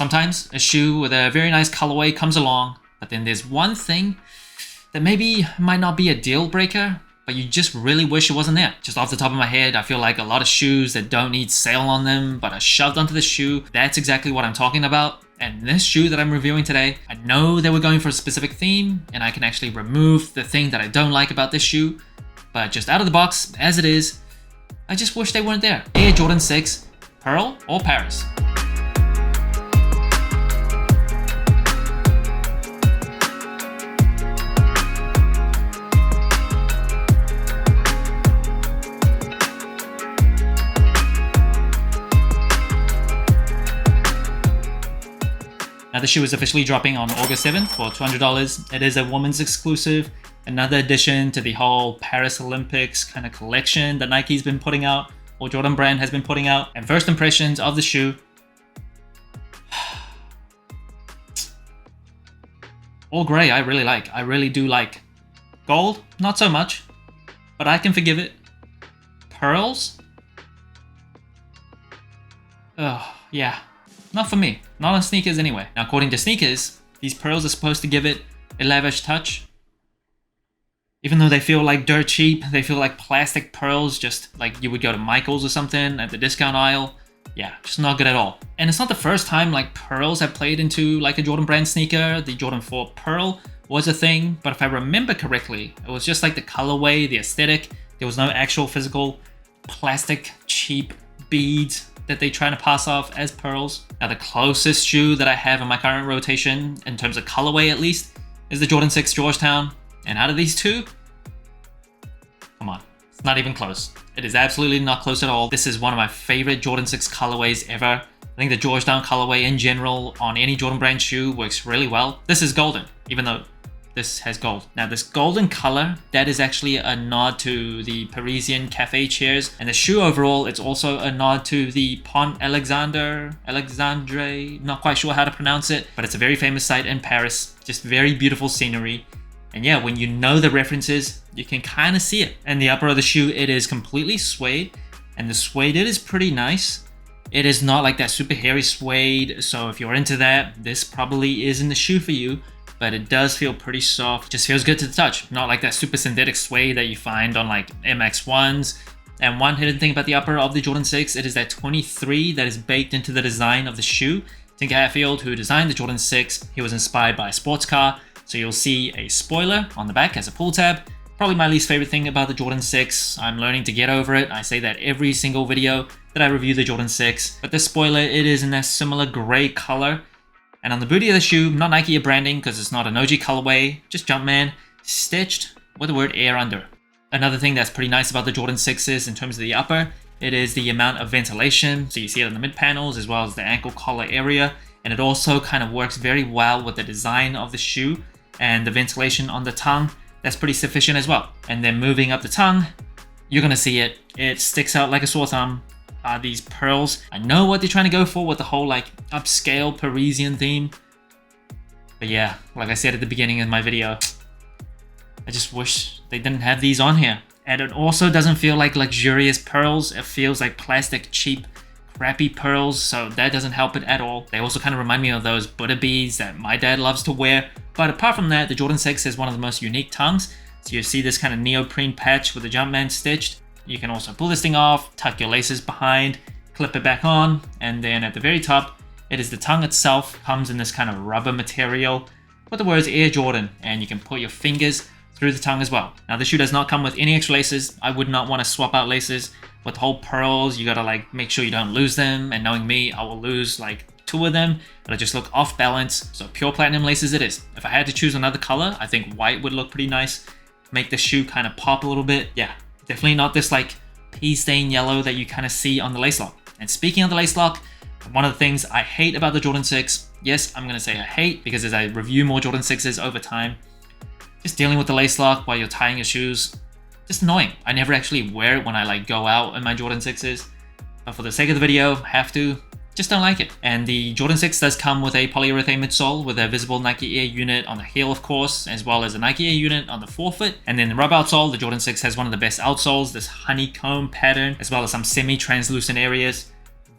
Sometimes a shoe with a very nice colorway comes along, but then there's one thing that maybe might not be a deal breaker, but you just really wish it wasn't there. Just off the top of my head, I feel like a lot of shoes that don't need sale on them, but are shoved onto the shoe, that's exactly what I'm talking about. And this shoe that I'm reviewing today, I know they were going for a specific theme, and I can actually remove the thing that I don't like about this shoe, but just out of the box, as it is, I just wish they weren't there. Air Jordan 6, Pearl or Paris? Now the shoe is officially dropping on August 7th for $200. It is a women's exclusive, another addition to the whole Paris Olympics kind of collection that Nike's been putting out, or Jordan Brand has been putting out. And first impressions of the shoe. All gray I really like. I really do like. Gold, not so much, but I can forgive it. Pearls? Oh, yeah. Not for me. Not on sneakers anyway. Now, according to sneakers, these pearls are supposed to give it a lavish touch. Even though they feel like dirt cheap, they feel like plastic pearls, just like you would go to Michael's or something at the discount aisle. Yeah, just not good at all. And it's not the first time like pearls have played into like a Jordan Brand sneaker. The Jordan 4 Pearl was a thing, but if I remember correctly, it was just like the colorway, the aesthetic. There was no actual physical plastic cheap beads that they trying to pass off as pearls. Now the closest shoe that I have in my current rotation, in terms of colorway at least, is the Jordan 6 Georgetown. And out of these two, come on, it's not even close. It is absolutely not close at all. This is one of my favorite Jordan 6 colorways ever. I think the Georgetown colorway in general on any Jordan Brand shoe works really well. This is golden, even though this has gold. Now this golden color, that is actually a nod to the Parisian cafe chairs. And the shoe overall, it's also a nod to the Pont Alexandre, not quite sure how to pronounce it, but it's a very famous site in Paris. Just very beautiful scenery. And yeah, when you know the references, you can kind of see it. And the upper of the shoe, it is completely suede. And the suede, it is pretty nice. It is not like that super hairy suede. So if you're into that, this probably isn't the shoe for you. But it does feel pretty soft. Just feels good to the touch. Not like that super synthetic suede that you find on like MX-1s. And one hidden thing about the upper of the Jordan 6, it is that 23 that is baked into the design of the shoe. Tinker Hatfield, who designed the Jordan 6, he was inspired by a sports car. So you'll see a spoiler on the back as a pull tab. Probably my least favorite thing about the Jordan 6. I'm learning to get over it. I say that every single video that I review the Jordan 6. But this spoiler, it is in that similar gray color. And on the booty of the shoe, not Nike or branding because it's not an OG colorway, just Jumpman, stitched with the word Air under. Another thing that's pretty nice about the Jordan 6s in terms of the upper, it is the amount of ventilation. So you see it on the mid panels as well as the ankle collar area. And it also kind of works very well with the design of the shoe and the ventilation on the tongue. That's pretty sufficient as well. And then moving up the tongue, you're gonna see it. It sticks out like a sore thumb. These pearls, I know what they're trying to go for with the whole like upscale Parisian theme. But yeah, like I said at the beginning of my video, I just wish they didn't have these on here. And it also doesn't feel like luxurious pearls. It feels like plastic, cheap, crappy pearls. So that doesn't help it at all. They also kind of remind me of those Buddha beads that my dad loves to wear. But apart from that, the Jordan 6 is one of the most unique tongues. So you see this kind of neoprene patch with the Jumpman stitched. You can also pull this thing off, tuck your laces behind, clip it back on, and then at the very top, it is the tongue itself, comes in this kind of rubber material with the words Air Jordan, and you can put your fingers through the tongue as well. Now the shoe does not come with any extra laces. I would not want to swap out laces. With the whole pearls, you gotta like make sure you don't lose them, and knowing me, I will lose like 2 of them. It'll just look off balance, so pure platinum laces it is. If I had to choose another color, I think white would look pretty nice. Make the shoe kind of pop a little bit. Yeah. Definitely not this like pea stain yellow that you kind of see on the lace lock. And speaking of the lace lock, one of the things I hate about the Jordan 6, yes, I'm going to say I hate because as I review more Jordan 6s over time, just dealing with the lace lock while you're tying your shoes, just annoying. I never actually wear it when I like go out in my Jordan 6s, but for the sake of the video, have to, just don't like it. And the Jordan 6 does come with a polyurethane midsole with a visible Nike Air unit on the heel, of course, as well as a Nike Air unit on the forefoot. And then the rubber outsole, the Jordan 6 has one of the best outsoles, this honeycomb pattern, as well as some semi-translucent areas.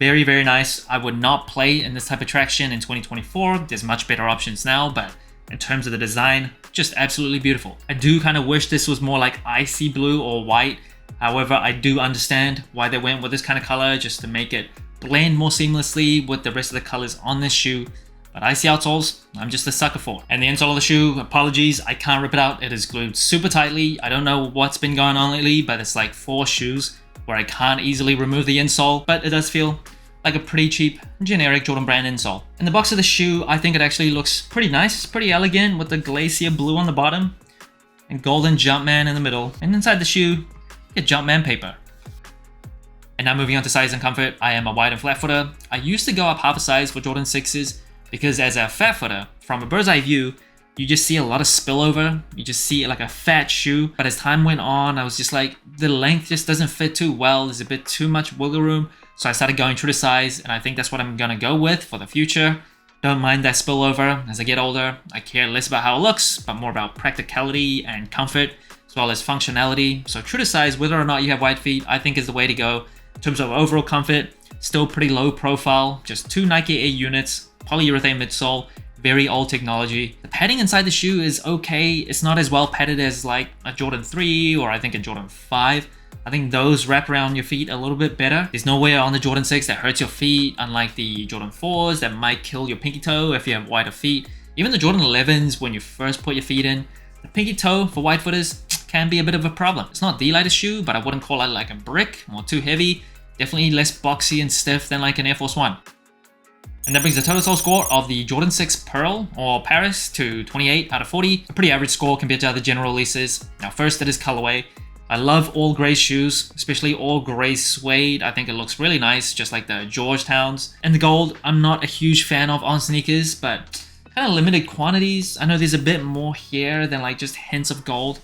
Very, very nice. I would not play in this type of traction in 2024. There's much better options now, but in terms of the design, just absolutely beautiful. I do kind of wish this was more like icy blue or white. However, I do understand why they went with this kind of color, just to make it blend more seamlessly with the rest of the colors on this shoe. But icy outsoles, I'm just a sucker for. And the insole of the shoe, apologies, I can't rip it out. It is glued super tightly. I don't know what's been going on lately, but it's like 4 shoes where I can't easily remove the insole, but it does feel like a pretty cheap, generic Jordan brand insole. In the box of the shoe, I think it actually looks pretty nice. It's pretty elegant with the Glacier blue on the bottom and golden Jumpman in the middle. And inside the shoe, you get Jumpman paper. And now moving on to size and comfort, I am a wide and flat footer. I used to go up half a size for Jordan 6s because as a fat footer, from a bird's eye view, you just see a lot of spillover. You just see like a fat shoe. But as time went on, I was just like, the length just doesn't fit too well. There's a bit too much wiggle room. So I started going true to size, and I think that's what I'm gonna go with for the future. Don't mind that spillover. As I get older, I care less about how it looks, but more about practicality and comfort, as well as functionality. So true to size, whether or not you have wide feet, I think is the way to go. In terms of overall comfort, still pretty low profile. Just 2 Nike Air units, polyurethane midsole, very old technology. The padding inside the shoe is okay. It's not as well padded as like a Jordan 3 or I think a Jordan 5. I think those wrap around your feet a little bit better. There's nowhere on the Jordan 6 that hurts your feet, unlike the Jordan 4s that might kill your pinky toe if you have wider feet. Even the Jordan 11s, when you first put your feet in, the pinky toe for wide footers can be a bit of a problem. It's not the lightest shoe, but I wouldn't call it like a brick or too heavy. Definitely less boxy and stiff than like an Air Force 1. And that brings the total sole score of the Jordan 6 Pearl or Paris to 28 out of 40. A pretty average score compared to other general releases. Now first, it is colorway. I love all gray shoes, especially all gray suede. I think it looks really nice, just like the Georgetowns. And the gold, I'm not a huge fan of on sneakers, but kind of limited quantities. I know there's a bit more here than like just hints of gold,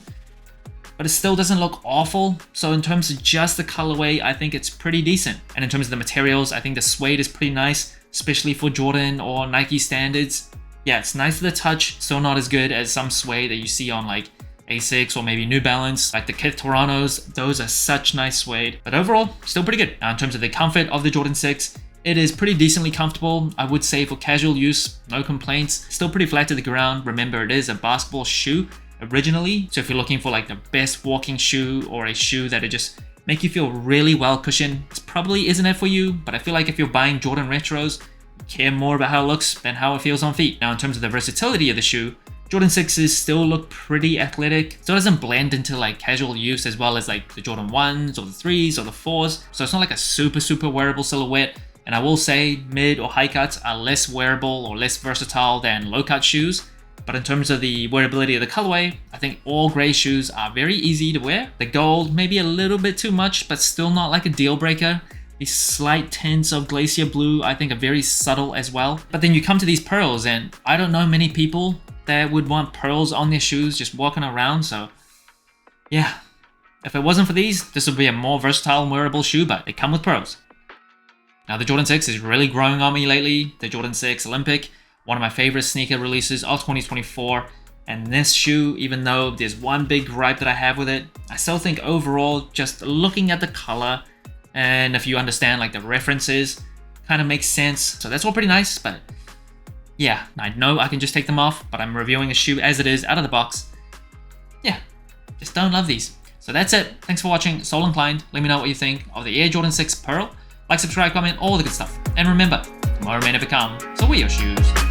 but it still doesn't look awful. So in terms of just the colorway, I think it's pretty decent. And in terms of the materials, I think the suede is pretty nice, especially for Jordan or Nike standards. Yeah, it's nice to the touch, still not as good as some suede that you see on like Asics or maybe New Balance, like the Kith Torontos. Those are such nice suede, but overall, still pretty good. Now in terms of the comfort of the Jordan 6, it is pretty decently comfortable. I would say for casual use, no complaints. Still pretty flat to the ground. Remember, it is a basketball shoe originally, so if you're looking for like the best walking shoe or a shoe that it just make you feel really well cushioned, this probably isn't it for you. But I feel like if you're buying Jordan Retros, you care more about how it looks than how it feels on feet. Now in terms of the versatility of the shoe, Jordan 6s still look pretty athletic. Still doesn't blend into like casual use as well as like the Jordan 1s or the 3s or the 4s. So it's not like a super wearable silhouette. And I will say mid or high cuts are less wearable or less versatile than low cut shoes. But in terms of the wearability of the colorway, I think all gray shoes are very easy to wear. The gold, maybe a little bit too much, but still not like a deal breaker. These slight tints of Glacier blue, I think are very subtle as well. But then you come to these pearls, and I don't know many people that would want pearls on their shoes just walking around. So yeah, if it wasn't for these, this would be a more versatile and wearable shoe, but they come with pearls. Now the Jordan 6 is really growing on me lately. The Jordan 6 Olympic, one of my favorite sneaker releases of 2024. And this shoe, even though there's one big gripe that I have with it, I still think overall, just looking at the color, and if you understand like the references, kind of makes sense. So that's all pretty nice, but yeah, I know I can just take them off, but I'm reviewing a shoe as it is out of the box. Yeah, just don't love these. So that's it. Thanks for watching. Sole Inclined. Let me know what you think of the Air Jordan 6 Pearl. Like, subscribe, comment, all the good stuff. And remember, tomorrow may never come, so wear your shoes.